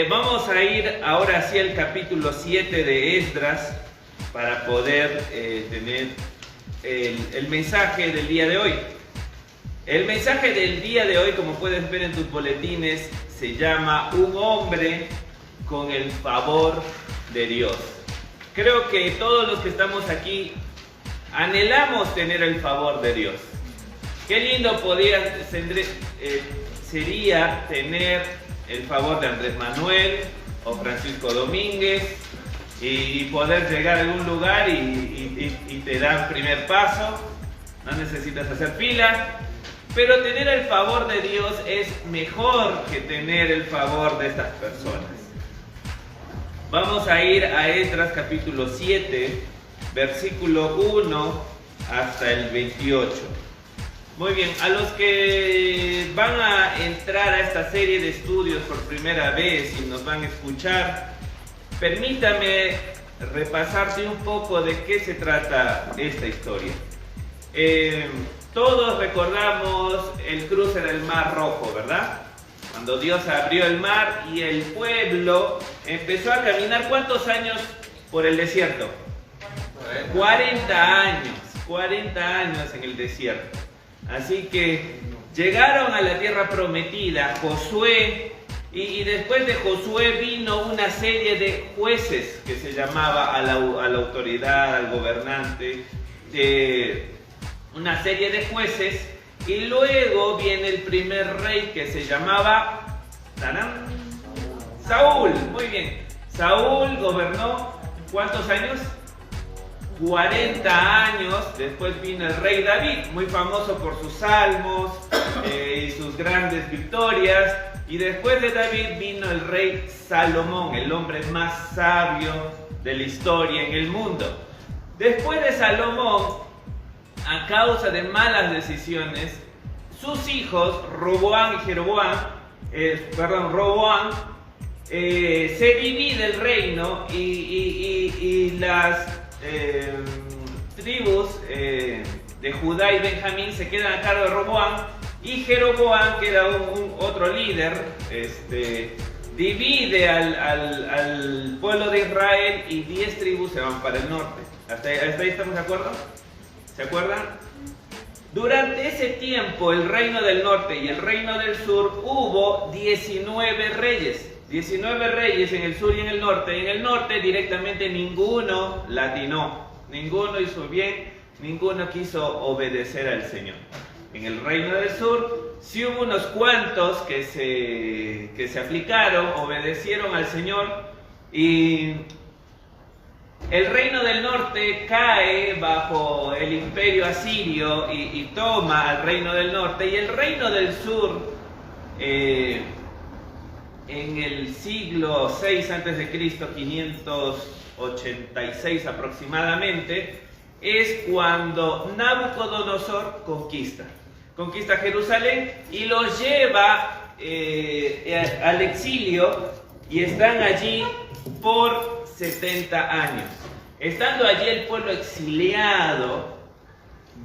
Vamos a ir ahora hacia el capítulo 7 de Esdras para poder tener el mensaje del día de hoy. El mensaje del día de hoy, como puedes ver en tus boletines, se llama Un hombre con el favor de Dios. Creo que todos los que estamos aquí anhelamos tener el favor de Dios. Qué lindo sería tener el favor de Andrés Manuel o Francisco Domínguez y poder llegar a algún lugar y te dan primer paso, no necesitas hacer fila, pero tener el favor de Dios es mejor que tener el favor de estas personas. Vamos a ir a Esdras capítulo 7, versículo 1 hasta el 28. Muy bien, a los que van a entrar a esta serie de estudios por primera vez y nos van a escuchar, permítame repasarte un poco de qué se trata esta historia. Todos recordamos el cruce del Mar Rojo, ¿verdad? Cuando Dios abrió el mar y el pueblo empezó a caminar, ¿cuántos años por el desierto? 40 años en el desierto. Así que llegaron a la tierra prometida, Josué, y después de Josué vino una serie de jueces que se llamaba a la autoridad, al gobernante, una serie de jueces, y luego viene el primer rey que se llamaba Saúl. Muy bien, Saúl gobernó ¿cuántos años? 40 años. Después vino el rey David, muy famoso por sus salmos y sus grandes victorias. Y después de David vino el rey Salomón, el hombre más sabio de la historia en el mundo. Después de Salomón, a causa de malas decisiones, sus hijos, Roboam y Roboam, se divide el reino y las tribus de Judá y Benjamín se quedan a cargo de Roboam, y Jeroboam, que era otro líder, divide al pueblo de Israel y 10 tribus se van para el norte. ¿Hasta ahí estamos de acuerdo? ¿Se acuerdan? Durante ese tiempo, el reino del norte y el reino del sur, hubo 19 reyes. 19 reyes en el sur y en el norte. En el norte directamente ninguno latinó, ninguno hizo bien, ninguno quiso obedecer al Señor. En el reino del sur sí hubo unos cuantos que se aplicaron, obedecieron al Señor, y el reino del norte cae bajo el imperio asirio y toma al reino del norte, y el reino del sur en el siglo 6 a.C., 586 aproximadamente, es cuando Nabucodonosor conquista Jerusalén y los lleva al exilio, y están allí por 70 años. Estando allí el pueblo exiliado,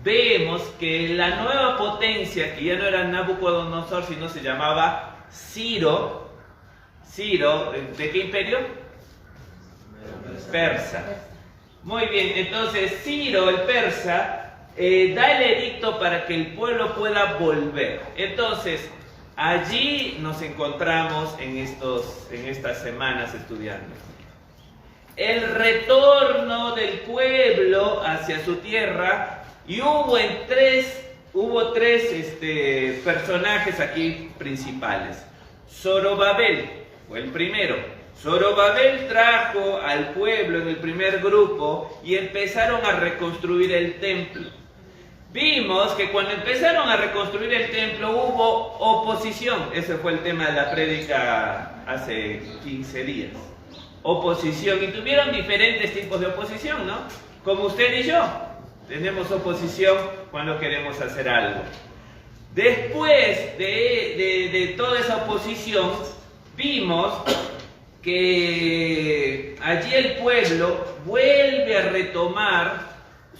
vemos que la nueva potencia, que ya no era Nabucodonosor, sino se llamaba Ciro, ¿de qué imperio? Persa. Muy bien, entonces Ciro, el persa, da el edicto para que el pueblo pueda volver. Entonces, allí nos encontramos en estas semanas estudiando el retorno del pueblo hacia su tierra, y hubo tres personajes aquí principales. Zorobabel fue el primero. Zorobabel trajo al pueblo en el primer grupo y empezaron a reconstruir el templo. Vimos que cuando empezaron a reconstruir el templo hubo oposición. Ese fue el tema de la prédica hace 15 días. Oposición, y tuvieron diferentes tipos de oposición, ¿no? Como usted y yo, tenemos oposición cuando queremos hacer algo. Después de toda esa oposición, vimos que allí el pueblo vuelve a retomar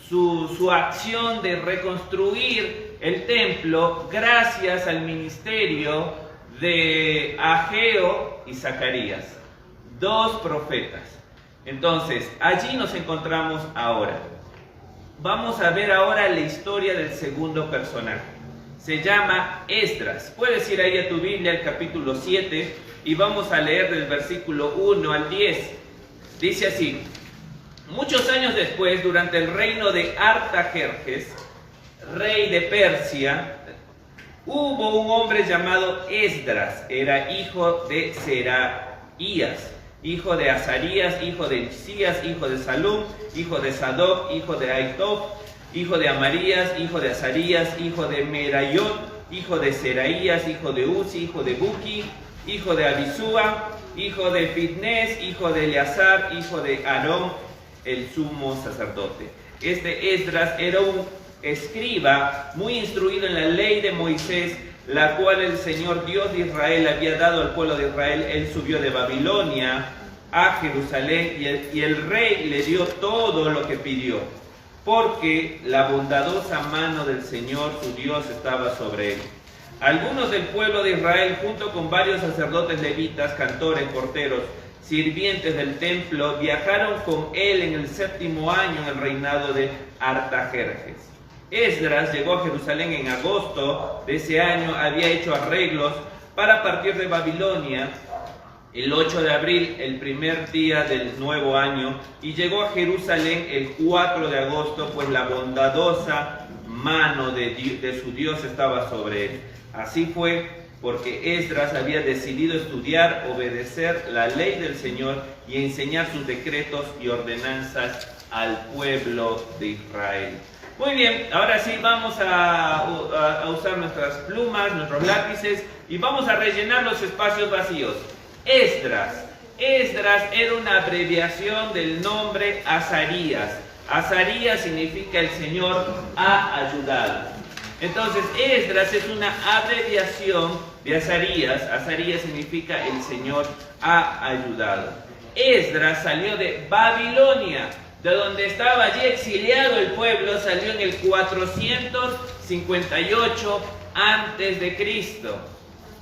su acción de reconstruir el templo gracias al ministerio de Ageo y Zacarías, 2 profetas. Entonces, allí nos encontramos ahora. Vamos a ver ahora la historia del segundo personaje. Se llama Esdras. Puedes ir ahí a tu Biblia, al capítulo 7, y vamos a leer del versículo 1 al 10. Dice así: muchos años después, durante el reino de Artajerjes, rey de Persia, hubo un hombre llamado Esdras. Era hijo de Seraías, hijo de Azarías, hijo de Hilcías, hijo de Salum, hijo de Sadoc, hijo de Ahitob, hijo de Amarías, hijo de Azarías, hijo de Merayot, hijo de Seraías, hijo de Uzi, hijo de Buki, hijo de Abisúa, hijo de Fitnés, hijo de Eleazar, hijo de Aarón, el sumo sacerdote. Este Esdras era un escriba muy instruido en la ley de Moisés, la cual el Señor Dios de Israel había dado al pueblo de Israel. Él subió de Babilonia a Jerusalén y el rey le dio todo lo que pidió, porque la bondadosa mano del Señor su Dios estaba sobre él. Algunos del pueblo de Israel, junto con varios sacerdotes levitas, cantores, porteros, sirvientes del templo, viajaron con él en el 7º año en el reinado de Artajerjes. Esdras llegó a Jerusalén en agosto de ese año. Había hecho arreglos para partir de Babilonia el 8 de abril, el primer día del nuevo año, y llegó a Jerusalén el 4 de agosto, pues la bondadosa mano de su Dios estaba sobre él. Así fue porque Esdras había decidido estudiar, obedecer la ley del Señor y enseñar sus decretos y ordenanzas al pueblo de Israel. Muy bien, ahora sí vamos a usar nuestras plumas, nuestros lápices, y vamos a rellenar los espacios vacíos. Esdras era una abreviación del nombre Azarías. Azarías significa el Señor ha ayudado. Entonces Esdras es una abreviación de Azarías. Azarías significa el Señor ha ayudado. Esdras salió de Babilonia, de donde estaba allí exiliado el pueblo. Salió en el 458 antes de Cristo.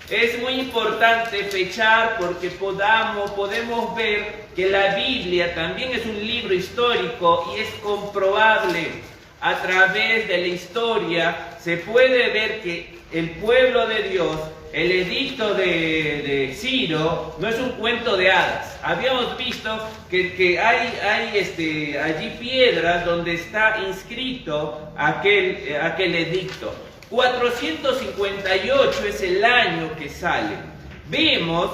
Es muy importante fechar porque podemos ver que la Biblia también es un libro histórico y es comprobable. A través de la historia se puede ver que el pueblo de Dios, el edicto de Ciro, no es un cuento de hadas. Habíamos visto que hay allí piedras donde está inscrito aquel edicto. 458 es el año que sale. Vemos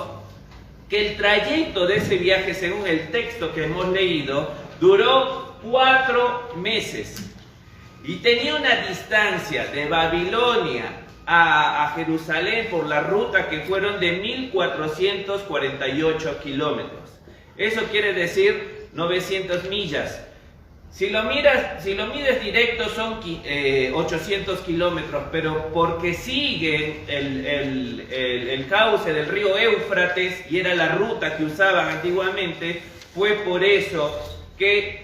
que el trayecto de ese viaje, según el texto que hemos leído, duró 4 meses. Y tenía una distancia de Babilonia a Jerusalén por la ruta que fueron de 1448 kilómetros. Eso quiere decir 900 millas. Si lo mides directo son 800 kilómetros, pero porque sigue el cauce del río Éufrates y era la ruta que usaban antiguamente, fue por eso que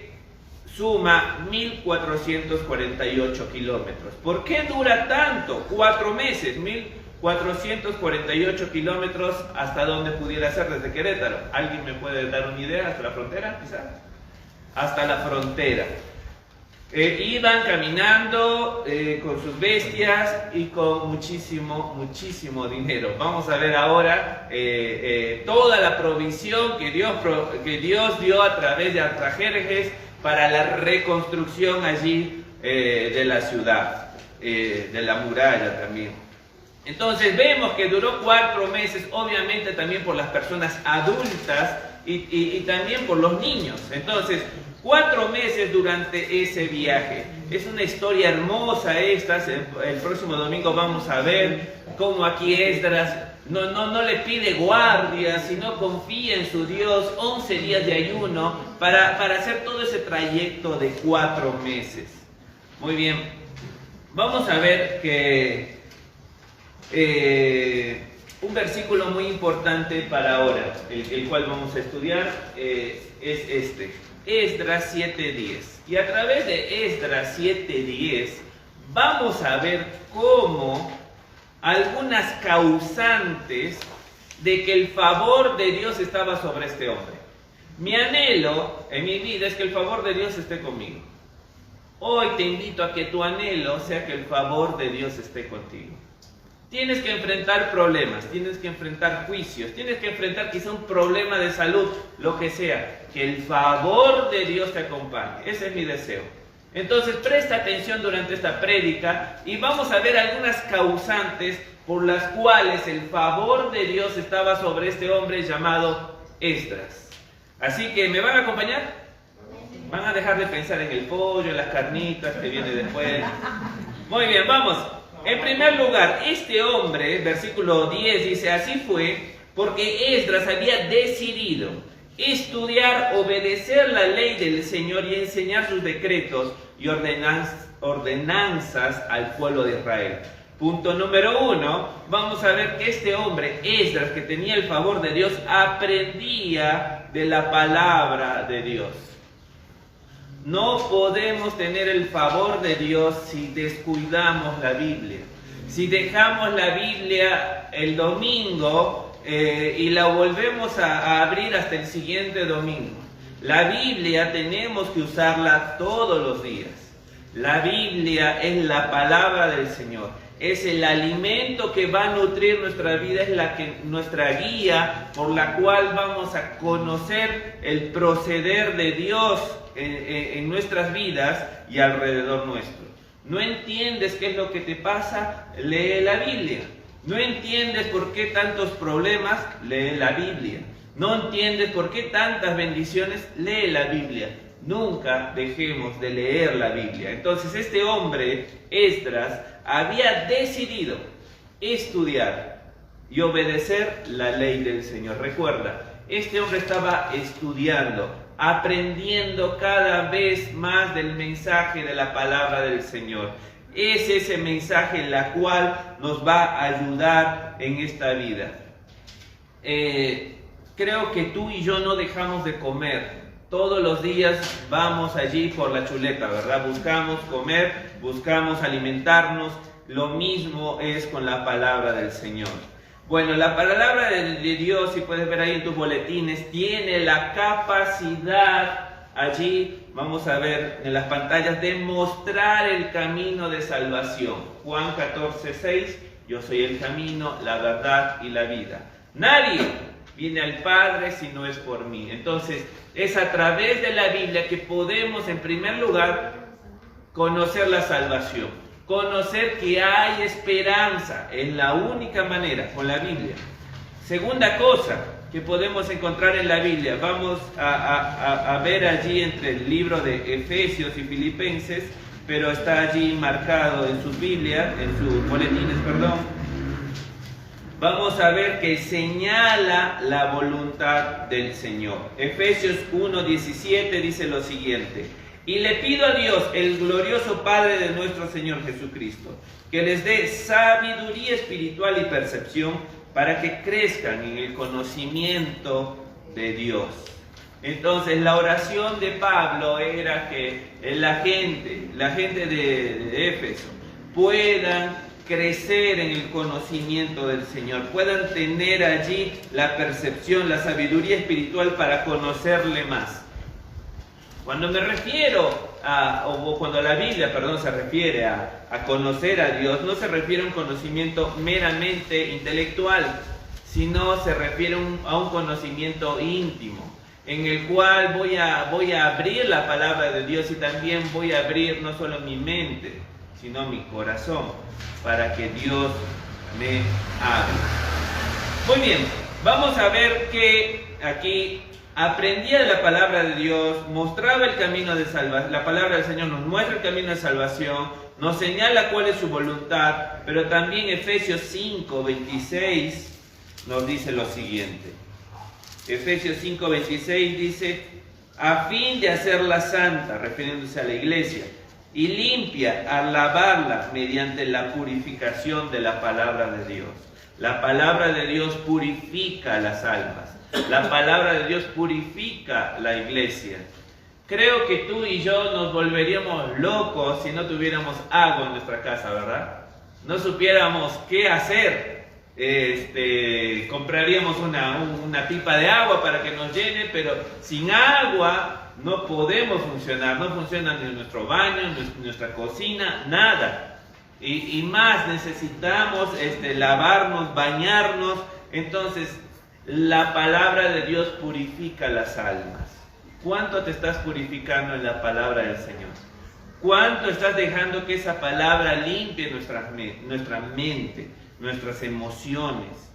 suma 1448 kilómetros. ¿Por qué dura tanto? 4 meses, 1448 kilómetros. ¿Hasta dónde pudiera ser desde Querétaro? ¿Alguien me puede dar una idea? ¿Hasta la frontera quizás? Hasta la frontera. Iban caminando con sus bestias y con muchísimo dinero. Vamos a ver ahora toda la provisión que Dios dio a través de Artajerjes para la reconstrucción allí de la ciudad, de la muralla también. Entonces vemos que duró 4 meses, obviamente también por las personas adultas y también por los niños. Entonces 4 meses durante ese viaje. Es una historia hermosa esta. El próximo domingo vamos a ver cómo aquí Esdras no le pide guardia, sino confía en su Dios. 11 días de ayuno para hacer todo ese trayecto de 4 meses. Muy bien, vamos a ver que un versículo muy importante para ahora, el cual vamos a estudiar, es este, Esdras 7:10. Y a través de Esdras 7:10 vamos a ver cómo algunas causantes de que el favor de Dios estaba sobre este hombre. Mi anhelo en mi vida es que el favor de Dios esté conmigo. Hoy te invito a que tu anhelo sea que el favor de Dios esté contigo. Tienes que enfrentar problemas, tienes que enfrentar juicios, tienes que enfrentar quizá un problema de salud, lo que sea. Que el favor de Dios te acompañe. Ese es mi deseo. Entonces presta atención durante esta prédica y vamos a ver algunas causantes por las cuales el favor de Dios estaba sobre este hombre llamado Esdras. Así que, ¿me van a acompañar? Van a dejar de pensar en el pollo, en las carnitas que viene después. Muy bien, vamos. En primer lugar, este hombre, versículo 10 dice, así fue porque Esdras había decidido estudiar, obedecer la ley del Señor y enseñar sus decretos y ordenanzas al pueblo de Israel. Punto número 1, vamos a ver que este hombre, Esdras, que tenía el favor de Dios, aprendía de la palabra de Dios. No podemos tener el favor de Dios si descuidamos la Biblia. Si dejamos la Biblia el domingo y la volvemos a abrir hasta el siguiente domingo. La Biblia tenemos que usarla todos los días. La Biblia es la palabra del Señor. Es el alimento que va a nutrir nuestra vida, es nuestra guía por la cual vamos a conocer el proceder de Dios en nuestras vidas y alrededor nuestro. ¿No entiendes qué es lo que te pasa? Lee la Biblia. ¿No entiendes por qué tantos problemas? Lee la Biblia. ¿No entiendes por qué tantas bendiciones? Lee la Biblia. Nunca dejemos de leer la Biblia. Entonces este hombre, Esdras, había decidido estudiar y obedecer la ley del Señor. Recuerda, este hombre estaba estudiando, aprendiendo cada vez más del mensaje de la palabra del Señor. Es ese mensaje la cual nos va a ayudar en esta vida. Creo que tú y yo no dejamos de comer. Todos los días vamos allí por la chuleta, ¿verdad? Buscamos comer, buscamos alimentarnos. Lo mismo es con la palabra del Señor. Bueno, la palabra de Dios, si puedes ver ahí en tus boletines, tiene la capacidad, allí vamos a ver en las pantallas, de mostrar el camino de salvación. Juan 14:6, yo soy el camino, la verdad y la vida. Nadie viene al Padre si no es por mí. Entonces, es a través de la Biblia que podemos, en primer lugar, conocer la salvación. Conocer que hay esperanza. Es la única manera, con la Biblia. Segunda cosa que podemos encontrar en la Biblia. Vamos a ver allí entre el libro de Efesios y Filipenses, pero está allí marcado en sus Biblias, en sus boletines, perdón. Vamos a ver que señala la voluntad del Señor. Efesios 1:17 dice lo siguiente: y le pido a Dios, el glorioso Padre de nuestro Señor Jesucristo, que les dé sabiduría espiritual y percepción para que crezcan en el conocimiento de Dios. Entonces la oración de Pablo era que la gente de Éfeso puedan crecer en el conocimiento del Señor, puedan tener allí la percepción, la sabiduría espiritual para conocerle más. Cuando me refiero o cuando la Biblia, se refiere a conocer a Dios, no se refiere a un conocimiento meramente intelectual, sino se refiere a un conocimiento íntimo, en el cual voy a abrir la palabra de Dios y también voy a abrir no solo mi mente, sino mi corazón, para que Dios me hable. Muy bien, vamos a ver que aquí aprendía de la palabra de Dios, mostraba el camino de salvación. La palabra del Señor nos muestra el camino de salvación, nos señala cuál es su voluntad, pero también Efesios 5:26 nos dice lo siguiente. Efesios 5:26 dice: a fin de hacerla santa, refiriéndose a la iglesia, y limpia, al lavarla mediante la purificación de la palabra de Dios. La palabra de Dios purifica las almas. La palabra de Dios purifica la iglesia. Creo que tú y yo nos volveríamos locos si no tuviéramos agua en nuestra casa, ¿verdad? No supiéramos qué hacer. compraríamos una pipa de agua para que nos llene, pero sin agua no podemos funcionar, no funciona ni nuestro baño, ni nuestra cocina, nada. Y más necesitamos lavarnos, bañarnos. Entonces la palabra de Dios purifica las almas. ¿Cuánto te estás purificando en la palabra del Señor? ¿Cuánto estás dejando que esa palabra limpie nuestra mente, nuestras emociones?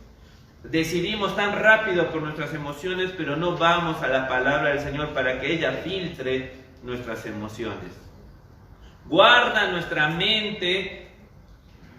Decidimos tan rápido por nuestras emociones, pero no vamos a la palabra del Señor para que ella filtre nuestras emociones. Guarda nuestra mente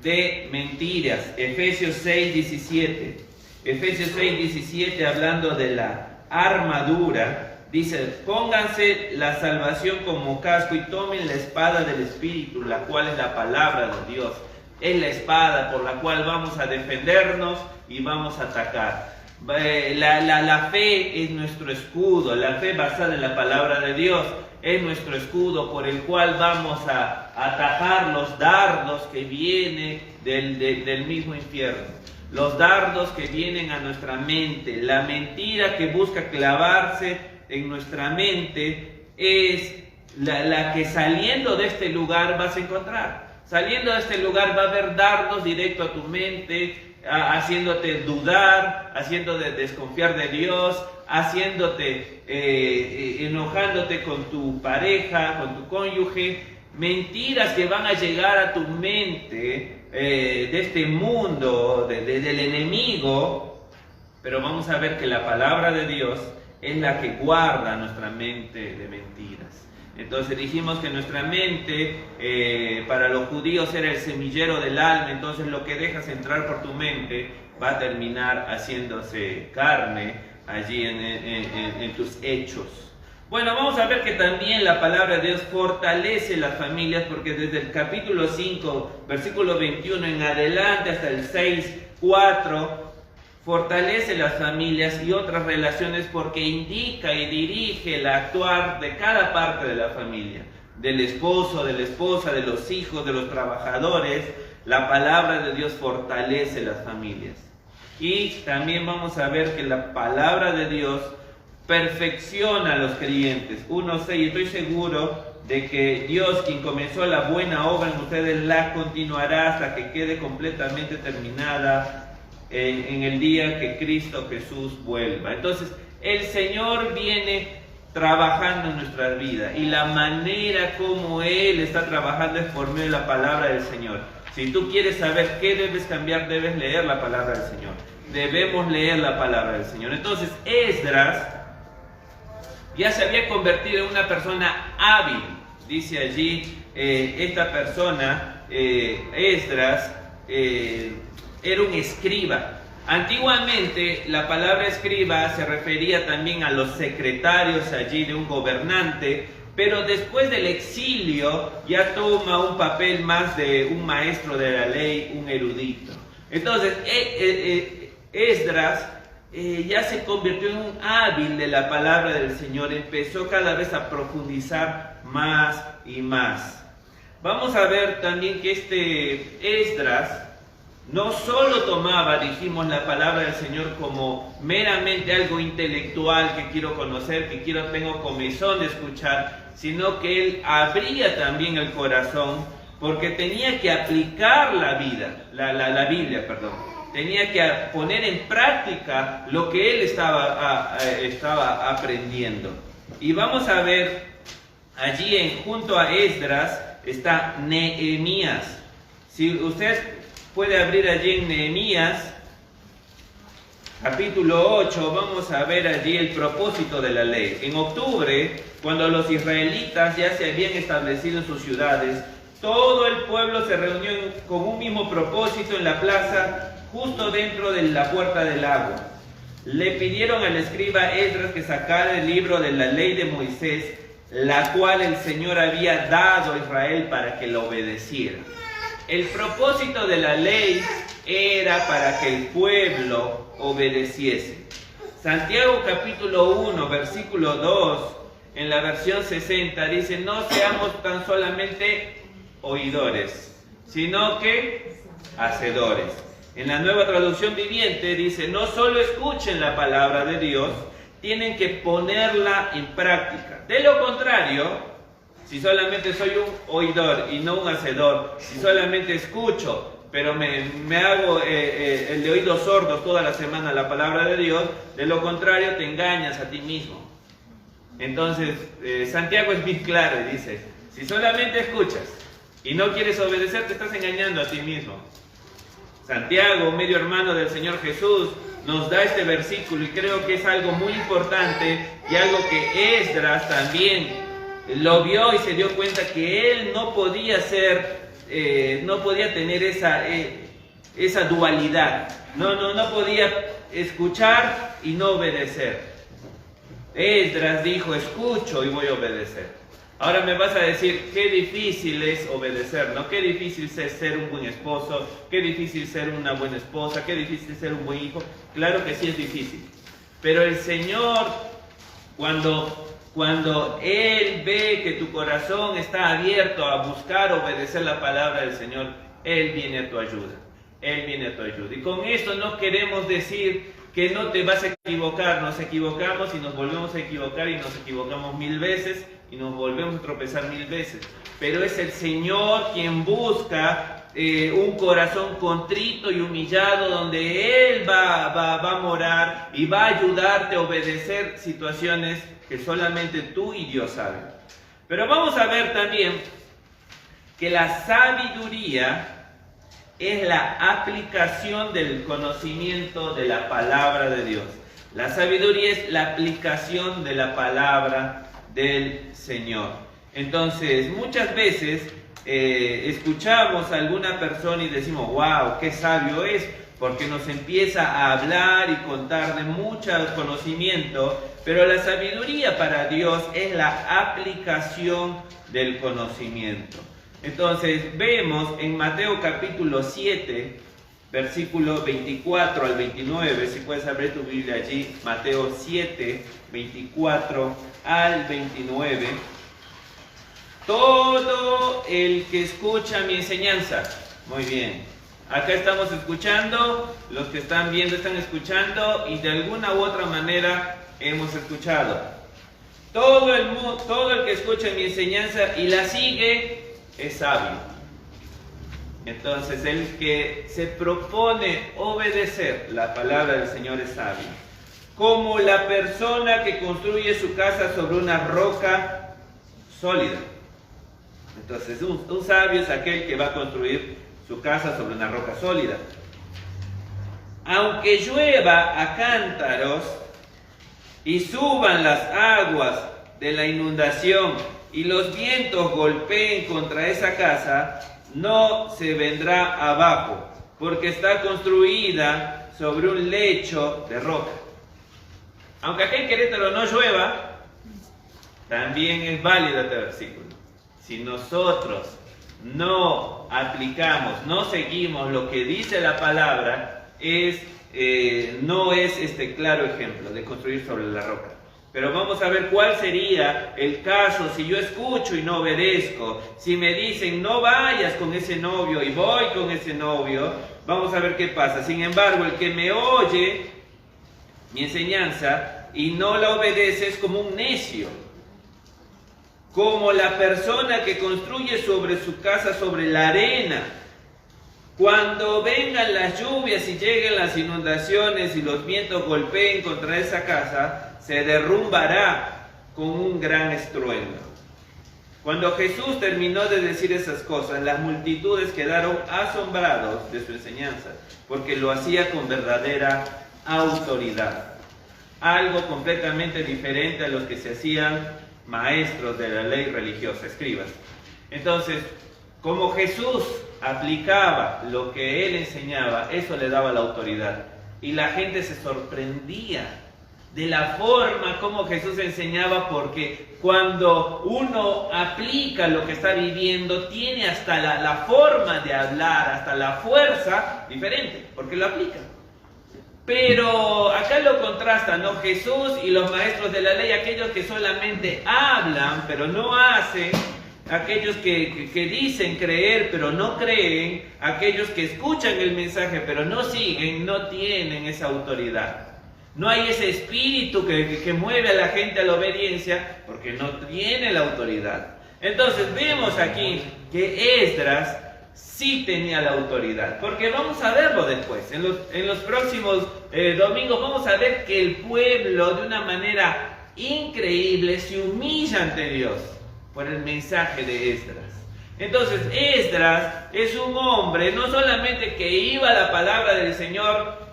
de mentiras. Efesios 6:17. Efesios 6:17, hablando de la armadura, dice: pónganse la salvación como casco y tomen la espada del Espíritu, la cual es la palabra de Dios. Es la espada por la cual vamos a defendernos y vamos a atacar. La fe es nuestro escudo, la fe basada en la palabra de Dios es nuestro escudo por el cual vamos a atajar los dardos que vienen del mismo infierno. Los dardos que vienen a nuestra mente, la mentira que busca clavarse en nuestra mente es la que saliendo de este lugar vas a encontrar. Saliendo de este lugar va a haber dardos directo a tu mente, haciéndote dudar, haciéndote desconfiar de Dios, haciéndote enojándote con tu pareja, con tu cónyuge. Mentiras que van a llegar a tu mente de este mundo, del enemigo. Pero vamos a ver que la palabra de Dios es la que guarda nuestra mente de mentiras. Entonces dijimos que nuestra mente para los judíos era el semillero del alma. Entonces lo que dejas entrar por tu mente va a terminar haciéndose carne allí en tus hechos. Bueno, vamos a ver que también la palabra de Dios fortalece las familias, porque desde el capítulo 5, versículo 21 en adelante hasta el 6:4, fortalece las familias y otras relaciones porque indica y dirige el actuar de cada parte de la familia, del esposo, de la esposa, de los hijos, de los trabajadores. La palabra de Dios fortalece las familias. Y también vamos a ver que la palabra de Dios perfecciona a los creyentes. 1:6, estoy seguro de que Dios, quien comenzó la buena obra en ustedes, la continuará hasta que quede completamente terminada en el día que Cristo Jesús vuelva. Entonces, el Señor viene trabajando en nuestra vida, y la manera como Él está trabajando es por medio de la palabra del Señor. Si tú quieres saber qué debes cambiar, debes leer la palabra del Señor. Debemos leer la palabra del Señor. Entonces, Esdras ya se había convertido en una persona hábil. Dice allí, esta persona, Esdras, era un escriba. Antiguamente la palabra escriba se refería también a los secretarios allí de un gobernante, pero después del exilio ya toma un papel más de un maestro de la ley, un erudito. Entonces, Esdras ya se convirtió en un hábil de la palabra del Señor, empezó cada vez a profundizar más y más. Vamos a ver también que Esdras no solo tomaba, dijimos, la palabra del Señor como meramente algo intelectual que quiero conocer, que tengo comezón de escuchar, sino que él abría también el corazón, porque tenía que aplicar la Biblia, tenía que poner en práctica lo que él estaba aprendiendo. Y vamos a ver, allí junto a Esdras está Nehemías. Si usted puede abrir allí en Nehemías, capítulo 8, vamos a ver allí el propósito de la ley. En octubre, cuando los israelitas ya se habían establecido en sus ciudades, todo el pueblo se reunió con un mismo propósito en la plaza, justo dentro de la puerta del agua. Le pidieron al escriba Esdras que sacara el libro de la ley de Moisés, la cual el Señor había dado a Israel para que lo obedeciera. El propósito de la ley era para que el pueblo obedeciese. Santiago capítulo 1, versículo 2, en la versión 60, dice: no seamos tan solamente oidores, sino que hacedores. En la Nueva Traducción Viviente dice, no solo escuchen la palabra de Dios, tienen que ponerla en práctica. De lo contrario, si solamente soy un oidor y no un hacedor, si solamente escucho, pero me hago el de oídos sordos toda la semana la palabra de Dios, de lo contrario te engañas a ti mismo. Entonces, Santiago es bien claro y dice, si solamente escuchas y no quieres obedecer, te estás engañando a ti mismo. Santiago, medio hermano del Señor Jesús, nos da este versículo y creo que es algo muy importante y algo que Esdras también lo vio y se dio cuenta que él no podía tener esa dualidad, no podía escuchar y no obedecer. Esdras dijo, escucho y voy a obedecer. Ahora me vas a decir, qué difícil es obedecer, ¿no? Qué difícil es ser un buen esposo, qué difícil ser una buena esposa, qué difícil ser un buen hijo. Claro que sí es difícil. Pero el Señor, cuando Él ve que tu corazón está abierto a buscar obedecer la palabra del Señor, Él viene a tu ayuda. Él viene a tu ayuda. Y con esto no queremos decir que no te vas a equivocar. Nos equivocamos y nos volvemos a equivocar y nos equivocamos 1000 veces y nos volvemos a tropezar 1000 veces. Pero es el Señor quien busca un corazón contrito y humillado, donde Él va a morar y va a ayudarte a obedecer situaciones que solamente tú y Dios saben. Pero vamos a ver también que la sabiduría es la aplicación del conocimiento de la palabra de Dios. La sabiduría es la aplicación de la palabra del Señor. Entonces, muchas veces escuchamos a alguna persona y decimos, wow, qué sabio es, porque nos empieza a hablar y contar de mucho conocimiento, pero la sabiduría para Dios es la aplicación del conocimiento. Entonces vemos en Mateo capítulo 7, versículo 24 al 29, si puedes abrir tu Biblia allí, Mateo 7, 24 al 29. Todo el que escucha mi enseñanza, muy bien, acá estamos escuchando, los que están viendo están escuchando y de alguna u otra manera hemos escuchado. Todo el que escucha mi enseñanza y la sigue es sabio. Entonces el que se propone obedecer la palabra del Señor es sabio. Como la persona que construye su casa sobre una roca sólida. Entonces un sabio es aquel que va a construir su casa sobre una roca sólida. Aunque llueva a cántaros y suban las aguas de la inundación y los vientos golpeen contra esa casa, no se vendrá abajo, porque está construida sobre un lecho de roca. Aunque acá en Querétaro no llueva, también es válido este versículo. Si nosotros no aplicamos, no seguimos lo que dice la palabra, no es este claro ejemplo de construir sobre la roca. Pero vamos a ver cuál sería el caso si yo escucho y no obedezco. Si me dicen no vayas con ese novio y voy con ese novio, vamos a ver qué pasa. Sin embargo, el que me oye mi enseñanza y no la obedece es como un necio. Como la persona que construye sobre su casa sobre la arena. Cuando vengan las lluvias y lleguen las inundaciones y los vientos golpeen contra esa casa, se derrumbará con un gran estruendo. Cuando Jesús terminó de decir esas cosas, las multitudes quedaron asombrados de su enseñanza, porque lo hacía con verdadera autoridad. Algo completamente diferente a los que se hacían maestros de la ley religiosa, escribas. Entonces, como Jesús aplicaba lo que Él enseñaba, eso le daba la autoridad. Y la gente se sorprendía de la forma como Jesús enseñaba, porque cuando uno aplica lo que está viviendo, tiene hasta la forma de hablar, hasta la fuerza diferente, porque lo aplica. Pero acá lo contrastan, ¿no? Jesús y los maestros de la ley, aquellos que solamente hablan, pero no hacen, aquellos que dicen creer pero no creen, aquellos que escuchan el mensaje pero no siguen, no tienen esa autoridad. No hay ese espíritu que mueve a la gente a la obediencia porque no tiene la autoridad. Entonces vemos aquí que Esdras sí tenía la autoridad, porque vamos a verlo después, en los próximos domingos vamos a ver que el pueblo de una manera increíble se humilla ante Dios por el mensaje de Esdras. Entonces Esdras es un hombre no solamente que iba a la palabra del Señor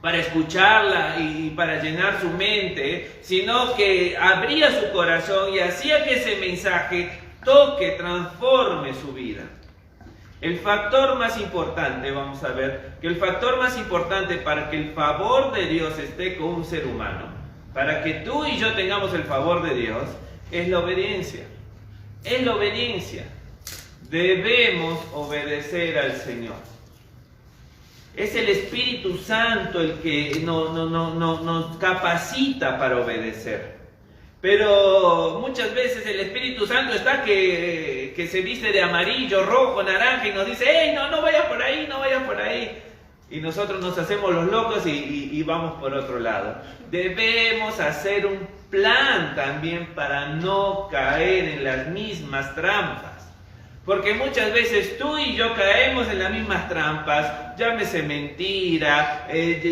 para escucharla y para llenar su mente, sino que abría su corazón y hacía que ese mensaje toque, transforme su vida. El factor más importante, vamos a ver, que el factor más importante para que el favor de Dios esté con un ser humano, para que tú y yo tengamos el favor de Dios, es la obediencia. Es la obediencia. Debemos obedecer al Señor. Es el Espíritu Santo el que nos capacita para obedecer. Pero muchas veces el Espíritu Santo está que se viste de amarillo, rojo, naranja y nos dice, ¡hey, no vayas por ahí, no vayas por ahí! Y nosotros nos hacemos los locos y vamos por otro lado. Debemos hacer un plan también para no caer en las mismas trampas. Porque muchas veces tú y yo caemos en las mismas trampas, llámese mentira,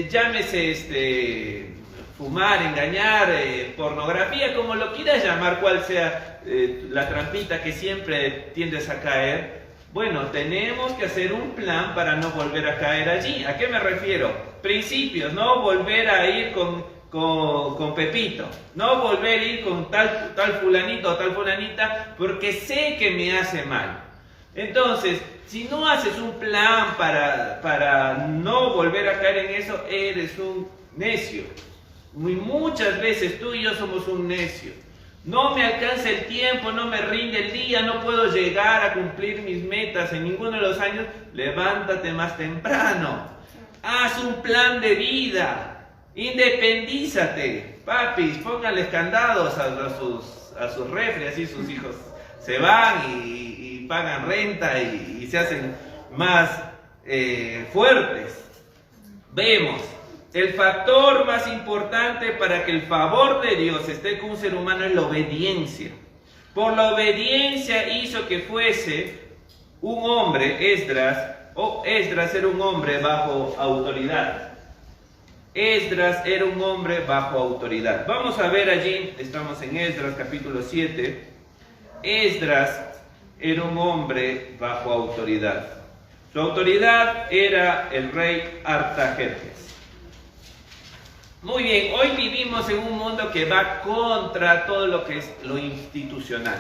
llámese fumar, engañar, pornografía, como lo quieras llamar, cual sea la trampita que siempre tiendes a caer. Bueno, tenemos que hacer un plan para no volver a caer allí. ¿A qué me refiero? Principios, no volver a ir con Pepito, no volver a ir con tal fulanito o tal fulanita, porque sé que me hace mal. Entonces, si no haces un plan para no volver a caer en eso, eres un necio. Muchas veces tú y yo somos un necio. No me alcanza el tiempo, no me rinde el día, no puedo llegar a cumplir mis metas en ninguno de los años. Levántate más temprano. Haz un plan de vida. Independízate. Papis, pónganles candados a sus refri, así sus hijos se van y pagan renta y se hacen más fuertes. Vemos, el factor más importante para que el favor de Dios esté con un ser humano es la obediencia. Por la obediencia hizo que fuese un hombre, Esdras era un hombre bajo autoridad. Esdras era un hombre bajo autoridad. Vamos a ver allí, estamos en Esdras capítulo 7. Esdras era un hombre bajo autoridad. Su autoridad era el rey Artajerjes. Muy bien, hoy vivimos en un mundo que va contra todo lo que es lo institucional.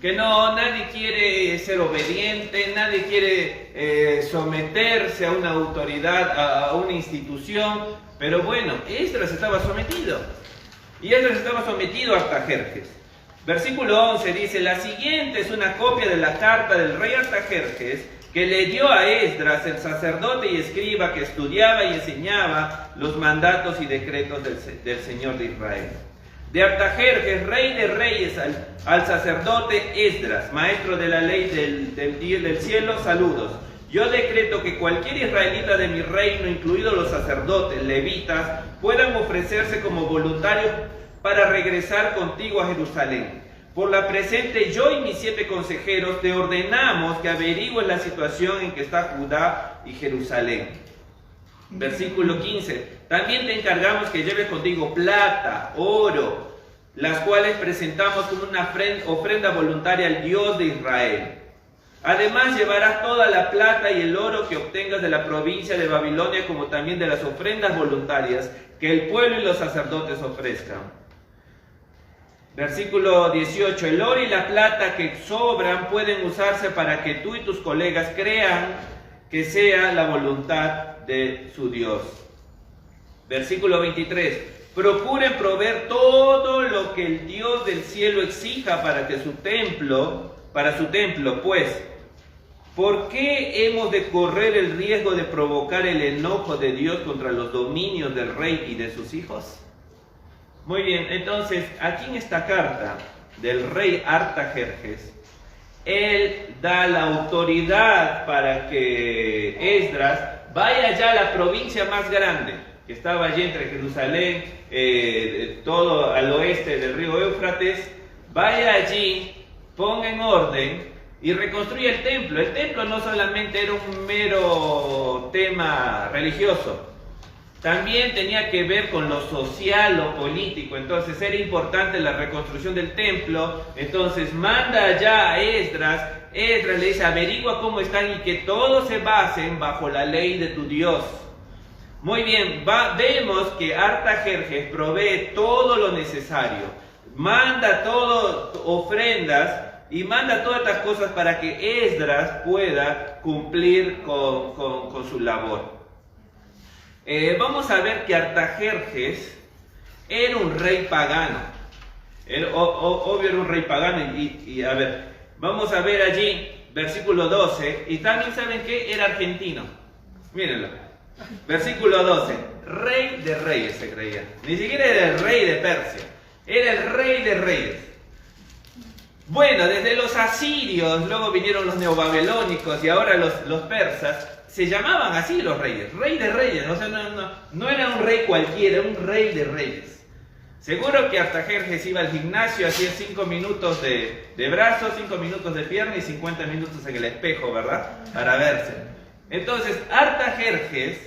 Que nadie quiere ser obediente, nadie quiere someterse a una autoridad, a una institución. Pero bueno, Esdras estaba sometido. Y Esdras estaba sometido a Artajerjes. Versículo 11 dice, la siguiente es una copia de la carta del rey Artajerjes que le dio a Esdras, el sacerdote y escriba que estudiaba y enseñaba los mandatos y decretos del Señor de Israel. De Artajerjes, rey de reyes, al sacerdote Esdras, maestro de la ley del cielo, saludos. Yo decreto que cualquier israelita de mi reino, incluidos los sacerdotes, levitas, puedan ofrecerse como voluntarios para regresar contigo a Jerusalén. Por la presente, yo y mis 7 consejeros te ordenamos que averigües la situación en que está Judá y Jerusalén. Versículo 15. También te encargamos que lleves contigo plata, oro, las cuales presentamos como una ofrenda voluntaria al Dios de Israel. Además llevarás toda la plata y el oro que obtengas de la provincia de Babilonia, como también de las ofrendas voluntarias que el pueblo y los sacerdotes ofrezcan. Versículo 18. El oro y la plata que sobran pueden usarse para que tú y tus colegas crean que sea la voluntad de su Dios. Versículo 23. Procuren proveer todo lo que el Dios del cielo exija para su templo, pues, ¿por qué hemos de correr el riesgo de provocar el enojo de Dios contra los dominios del rey y de sus hijos? Muy bien, entonces, aquí en esta carta del rey Artajerjes, él da la autoridad para que Esdras vaya ya a la provincia más grande, que estaba allí entre Jerusalén, todo al oeste del río Éufrates. Vaya allí, ponga en orden y reconstruye el templo. El templo no solamente era un mero tema religioso, también tenía que ver con lo social, lo político. Entonces era importante la reconstrucción del templo. Entonces manda allá a Esdras. Esdras le dice: averigua cómo están y que todos se basen bajo la ley de tu Dios. Muy bien, vemos que Artajerjes provee todo lo necesario, manda todo, ofrendas, y manda todas estas cosas para que Esdras pueda cumplir con su labor. Vamos a ver que Artajerjes era un rey pagano. Obvio era un rey pagano. Y a ver, vamos a ver allí, versículo 12. Y también saben que era argentino. Mírenlo. Versículo 12. Rey de reyes se creía. Ni siquiera era el rey de Persia. Era el rey de reyes. Bueno, desde los asirios, luego vinieron los neobabilónicos y ahora los persas. Se llamaban así los reyes, rey de reyes. O sea, no era un rey cualquiera, un rey de reyes. Seguro que Artajerjes iba al gimnasio, hacía 5 minutos de brazos, 5 minutos de pierna y 50 minutos en el espejo, ¿verdad? Para verse. Entonces, Artajerjes,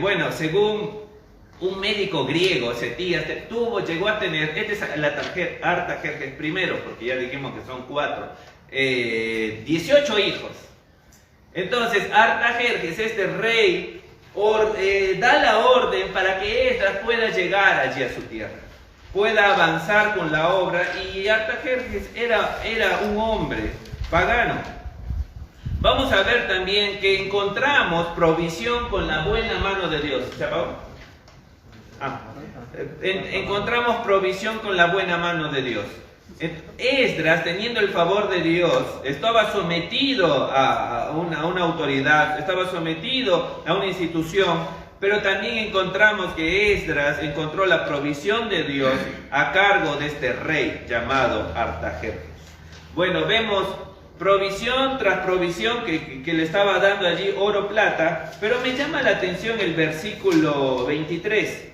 bueno, según un médico griego, Setías, llegó a tener, este es el Artajerjes primero, porque ya dijimos que son 4, 18 hijos. Entonces Artajerjes, este rey, da la orden para que Esdras pueda llegar allí a su tierra, pueda avanzar con la obra. Y Artajerjes era un hombre pagano. Vamos a ver también que encontramos provisión con la buena mano de Dios. ¿Se apagó? Encontramos provisión con la buena mano de Dios. Esdras, teniendo el favor de Dios, estaba sometido a una autoridad, estaba sometido a una institución, pero también encontramos que Esdras encontró la provisión de Dios a cargo de este rey llamado Artajerjes. Bueno, vemos provisión tras provisión que le estaba dando allí oro, plata, pero me llama la atención el versículo 23,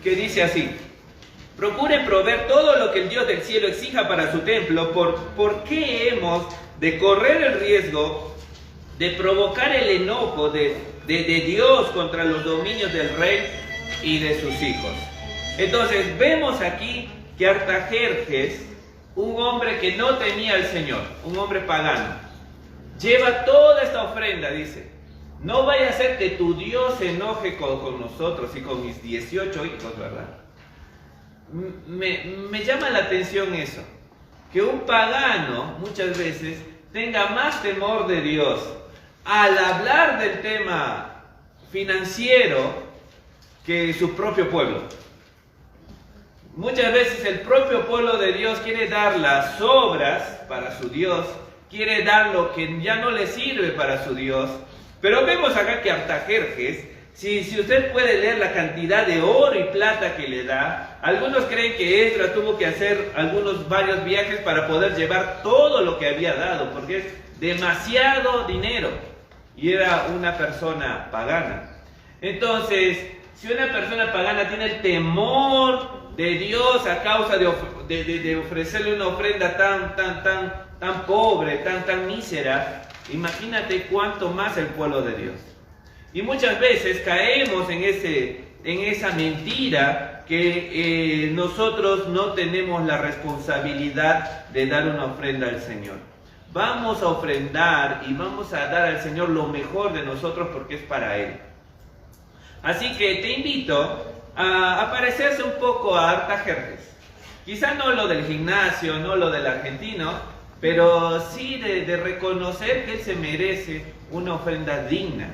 que dice así: procuren proveer todo lo que el Dios del cielo exija para su templo. ¿Por qué hemos de correr el riesgo de provocar el enojo de Dios contra los dominios del rey y de sus hijos? Entonces vemos aquí que Artajerjes, un hombre que no temía al Señor, un hombre pagano, lleva toda esta ofrenda. Dice: no vaya a ser que tu Dios se enoje con nosotros y con mis 18 hijos, ¿verdad? Me llama la atención eso, que un pagano muchas veces tenga más temor de Dios al hablar del tema financiero que su propio pueblo. Muchas veces el propio pueblo de Dios quiere dar las obras para su Dios, quiere dar lo que ya no le sirve para su Dios. Pero vemos acá que Artajerjes, si usted puede leer la cantidad de oro y plata que le da, algunos creen que Esdras tuvo que hacer varios viajes para poder llevar todo lo que había dado, porque es demasiado dinero, y era una persona pagana. Entonces, si una persona pagana tiene el temor de Dios a causa de ofrecerle una ofrenda tan pobre, tan mísera, imagínate cuánto más el pueblo de Dios. Y muchas veces caemos en esa mentira que nosotros no tenemos la responsabilidad de dar una ofrenda al Señor. Vamos a ofrendar y vamos a dar al Señor lo mejor de nosotros porque es para Él. Así que te invito a parecerse un poco a Artajerjes. Quizá no lo del gimnasio, no lo del argentino, pero sí de reconocer que Él se merece una ofrenda digna.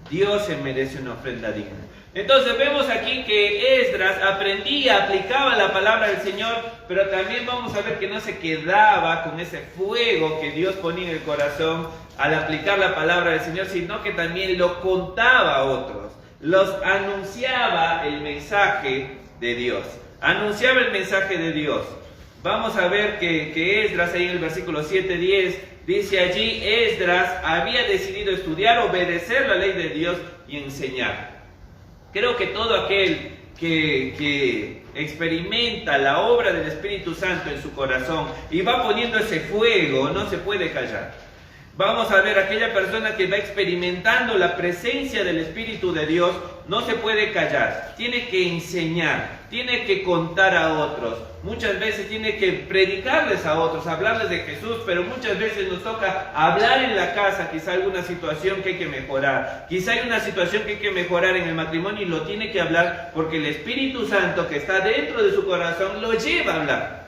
Dios se merece una ofrenda digna. Entonces vemos aquí que Esdras aprendía, aplicaba la palabra del Señor, pero también vamos a ver que no se quedaba con ese fuego que Dios ponía en el corazón al aplicar la palabra del Señor, sino que también lo contaba a otros, los anunciaba el mensaje de Dios, anunciaba el mensaje de Dios. vamos a ver que Esdras, ahí en el versículo 7-10, dice allí, Esdras había decidido estudiar, obedecer la ley de Dios y enseñar. Creo que todo aquel que experimenta la obra del Espíritu Santo en su corazón y va poniendo ese fuego, no se puede callar. Vamos a ver, aquella persona que va experimentando la presencia del Espíritu de Dios, no se puede callar, tiene que enseñar, tiene que contar a otros, muchas veces tiene que predicarles a otros, hablarles de Jesús, pero muchas veces nos toca hablar en la casa, quizá alguna situación que hay que mejorar, quizá hay una situación que hay que mejorar en el matrimonio y lo tiene que hablar porque el Espíritu Santo que está dentro de su corazón lo lleva a hablar.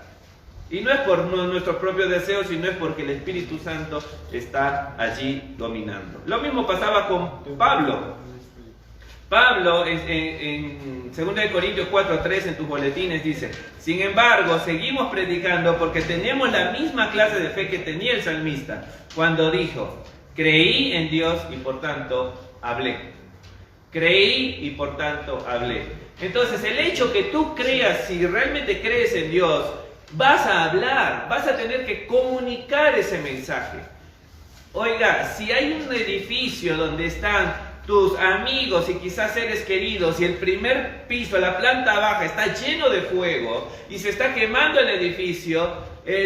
Y no es por nuestros propios deseos, sino es porque el Espíritu Santo está allí dominando. Lo mismo pasaba con Pablo. Pablo en 2 Corintios 4:3 en tus boletines dice: sin embargo, seguimos predicando porque tenemos la misma clase de fe que tenía el salmista cuando dijo: creí en Dios y por tanto hablé. Creí y por tanto hablé. Entonces, el hecho que tú creas, si realmente crees en Dios, vas a hablar, vas a tener que comunicar ese mensaje. Oiga, si hay un edificio donde están tus amigos y quizás seres queridos y el primer piso, la planta baja está lleno de fuego y se está quemando el edificio,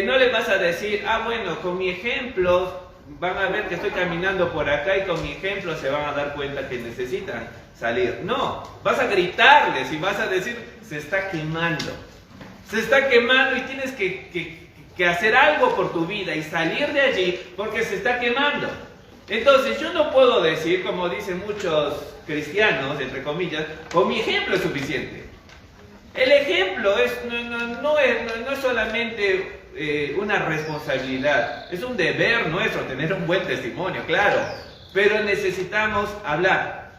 no les vas a decir: bueno, con mi ejemplo van a ver que estoy caminando por acá y con mi ejemplo se van a dar cuenta que necesitan salir. No, vas a gritarles y vas a decir: se está quemando. Se está quemando y tienes que hacer algo por tu vida y salir de allí porque se está quemando. Entonces yo no puedo decir, como dicen muchos cristianos, entre comillas, con mi ejemplo es suficiente. El ejemplo no es solamente una responsabilidad, es un deber nuestro tener un buen testimonio, claro, pero necesitamos hablar.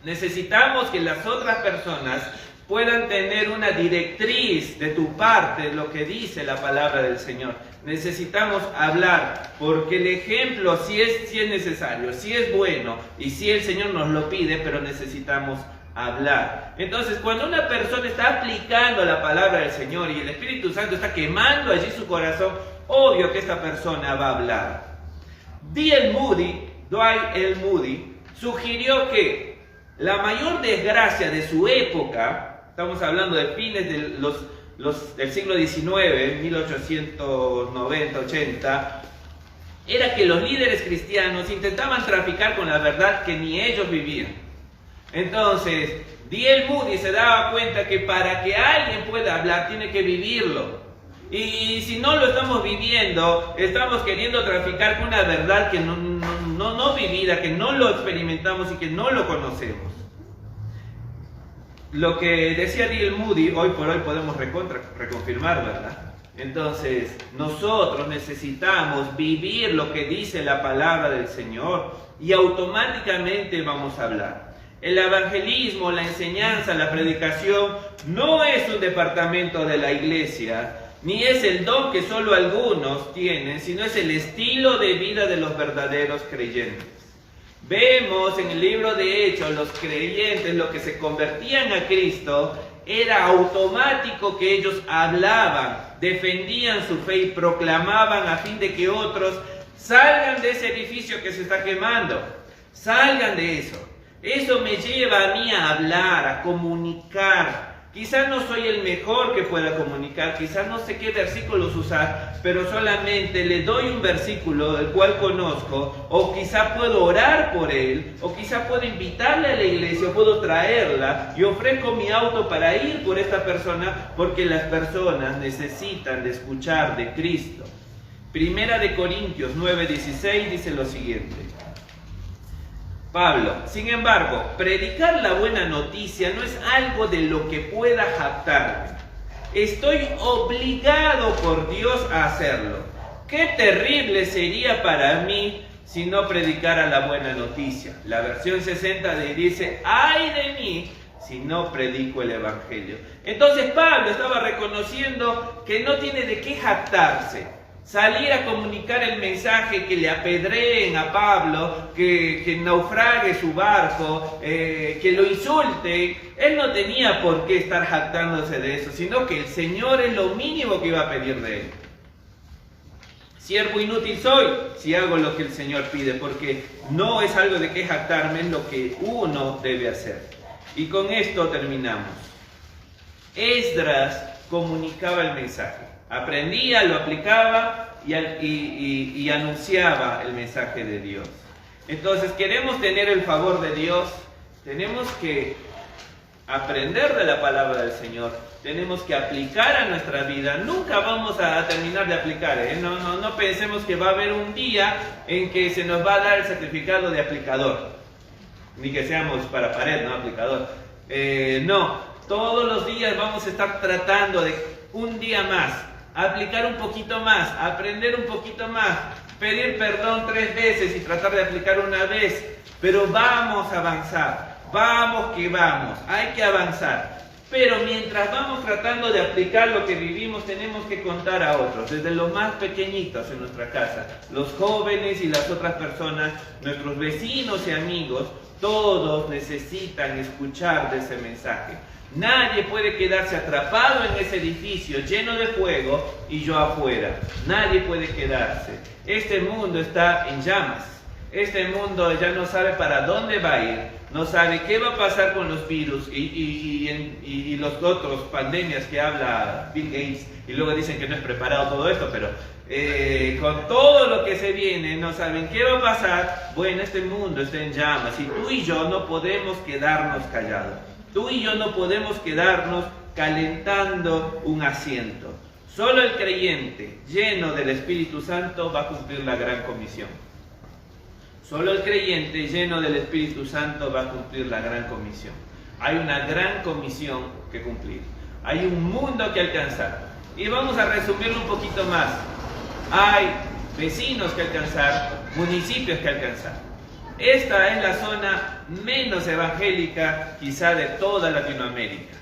Necesitamos que las otras personas puedan tener una directriz de tu parte, de lo que dice la palabra del Señor. Necesitamos hablar, porque el ejemplo sí es necesario, sí es bueno, y sí el Señor nos lo pide, pero necesitamos hablar. Entonces, cuando una persona está aplicando la palabra del Señor y el Espíritu Santo está quemando allí su corazón, obvio que esta persona va a hablar. Dwight L. Moody, sugirió que la mayor desgracia de su época, estamos hablando de fines del siglo XIX, 1890-80, era que los líderes cristianos intentaban traficar con la verdad que ni ellos vivían. Entonces, D.L. Moody se daba cuenta que para que alguien pueda hablar, tiene que vivirlo. Y si no lo estamos viviendo, estamos queriendo traficar con una verdad que no vivida, que no lo experimentamos y que no lo conocemos. Lo que decía D.L. Moody, hoy por hoy podemos reconfirmar, ¿verdad? Entonces, nosotros necesitamos vivir lo que dice la palabra del Señor y automáticamente vamos a hablar. El evangelismo, la enseñanza, la predicación no es un departamento de la iglesia, ni es el don que solo algunos tienen, sino es el estilo de vida de los verdaderos creyentes. Vemos en el libro de Hechos, los creyentes, los que se convertían a Cristo, era automático que ellos hablaban, defendían su fe y proclamaban a fin de que otros salgan de ese edificio que se está quemando, salgan de eso. Eso me lleva a mí a hablar, a comunicar. Quizás no soy el mejor que pueda comunicar, quizás no sé qué versículos usar, pero solamente le doy un versículo del cual conozco, o quizás puedo orar por él, o quizás puedo invitarle a la iglesia, o puedo traerla, y ofrezco mi auto para ir por esta persona, porque las personas necesitan de escuchar de Cristo. Primera de Corintios 9:16 dice lo siguiente. Pablo: sin embargo, predicar la buena noticia no es algo de lo que pueda jactarme. Estoy obligado por Dios a hacerlo. Qué terrible sería para mí si no predicara la buena noticia. La versión 60 dice: ¡ay de mí si no predico el evangelio! Entonces Pablo estaba reconociendo que no tiene de qué jactarse. salir a comunicar el mensaje, que le apedreen a Pablo, que naufrague su barco, que lo insulte. Él no tenía por qué estar jactándose de eso, sino que el Señor es lo mínimo que iba a pedir de él. Siervo inútil soy si hago lo que el Señor pide, porque no es algo de que jactarme, es lo que uno debe hacer. Y con esto terminamos. Esdras comunicaba el mensaje, aprendía, lo aplicaba y anunciaba el mensaje de Dios. Entonces, queremos tener el favor de Dios, tenemos que aprender de la palabra del Señor, tenemos que aplicar a nuestra vida. Nunca vamos a terminar de aplicar, no pensemos que va a haber un día en que se nos va a dar el certificado de aplicador, ni que seamos para pared, no aplicador. No, todos los días vamos a estar tratando de un día más, aplicar un poquito más, aprender un poquito más, pedir perdón 3 veces y tratar de aplicar una vez, pero vamos a avanzar, vamos que vamos, hay que avanzar. Pero mientras vamos tratando de aplicar lo que vivimos, tenemos que contar a otros, desde los más pequeñitos en nuestra casa, los jóvenes y las otras personas, nuestros vecinos y amigos, todos necesitan escuchar de ese mensaje. Nadie puede quedarse atrapado en ese edificio lleno de fuego y yo afuera. Nadie puede quedarse. Este mundo está en llamas. Este mundo ya no sabe para dónde va a ir, no sabe qué va a pasar con los virus y los otros pandemias que habla Bill Gates, y luego dicen que no es preparado todo esto, pero con todo lo que se viene, no saben qué va a pasar. Bueno, este mundo está en llamas y tú y yo no podemos quedarnos callados. Tú y yo no podemos quedarnos calentando un asiento. Solo el creyente lleno del Espíritu Santo va a cumplir la gran comisión. Solo el creyente lleno del Espíritu Santo va a cumplir la gran comisión. Hay una gran comisión que cumplir. Hay un mundo que alcanzar. Y vamos a resumirlo un poquito más. Hay vecinos que alcanzar, municipios que alcanzar. Esta es la zona menos evangélica quizá de toda Latinoamérica.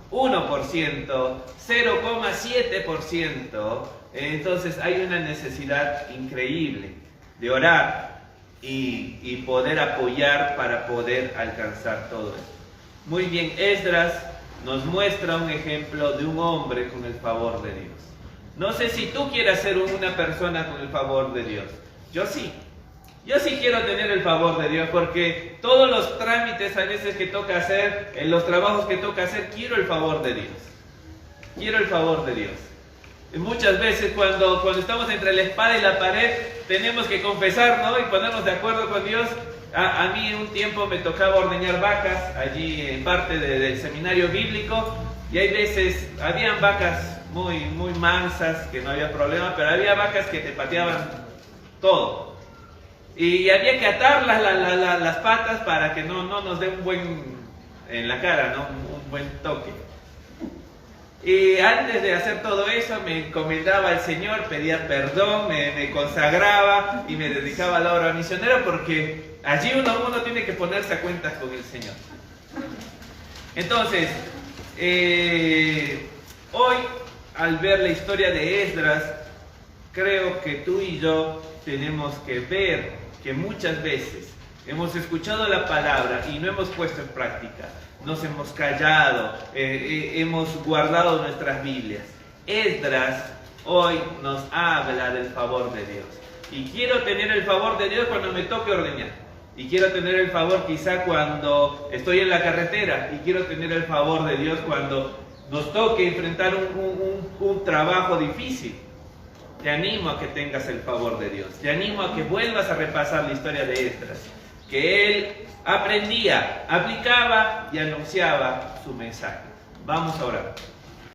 1%, 0,7%. Entonces hay una necesidad increíble de orar y poder apoyar para poder alcanzar todo esto. Muy bien, Esdras nos muestra un ejemplo de un hombre con el favor de Dios. No sé si tú quieres ser una persona con el favor de Dios. Yo sí quiero tener el favor de Dios, porque todos los trámites a veces que toca hacer, en los trabajos que toca hacer, quiero el favor de Dios. Quiero el favor de Dios. Y muchas veces cuando estamos entre la espada y la pared, tenemos que confesar, ¿no? Y ponernos de acuerdo con Dios. A mí un tiempo me tocaba ordeñar vacas, allí en parte del seminario bíblico, y hay veces, habían vacas muy mansas, que no había problema, pero había vacas que te pateaban todo. Y había que atarlas las patas para que no nos dé un buen, en la cara, ¿no? Un buen toque. Y antes de hacer todo eso me encomendaba al Señor, pedía perdón, me consagraba y me dedicaba a la obra misionera, porque allí uno tiene que ponerse a cuentas con el Señor. Entonces, hoy al ver la historia de Esdras, creo que tú y yo tenemos que ver que muchas veces hemos escuchado la palabra y no hemos puesto en práctica. Nos hemos callado, hemos guardado nuestras Biblias. Esdras hoy nos habla del favor de Dios. Y quiero tener el favor de Dios cuando me toque ordeñar. Y quiero tener el favor quizá cuando estoy en la carretera. Y quiero tener el favor de Dios cuando nos toque enfrentar un trabajo difícil. Te animo a que tengas el favor de Dios. Te animo a que vuelvas a repasar la historia de Esdras. Que él aprendía, aplicaba y anunciaba su mensaje. Vamos a orar.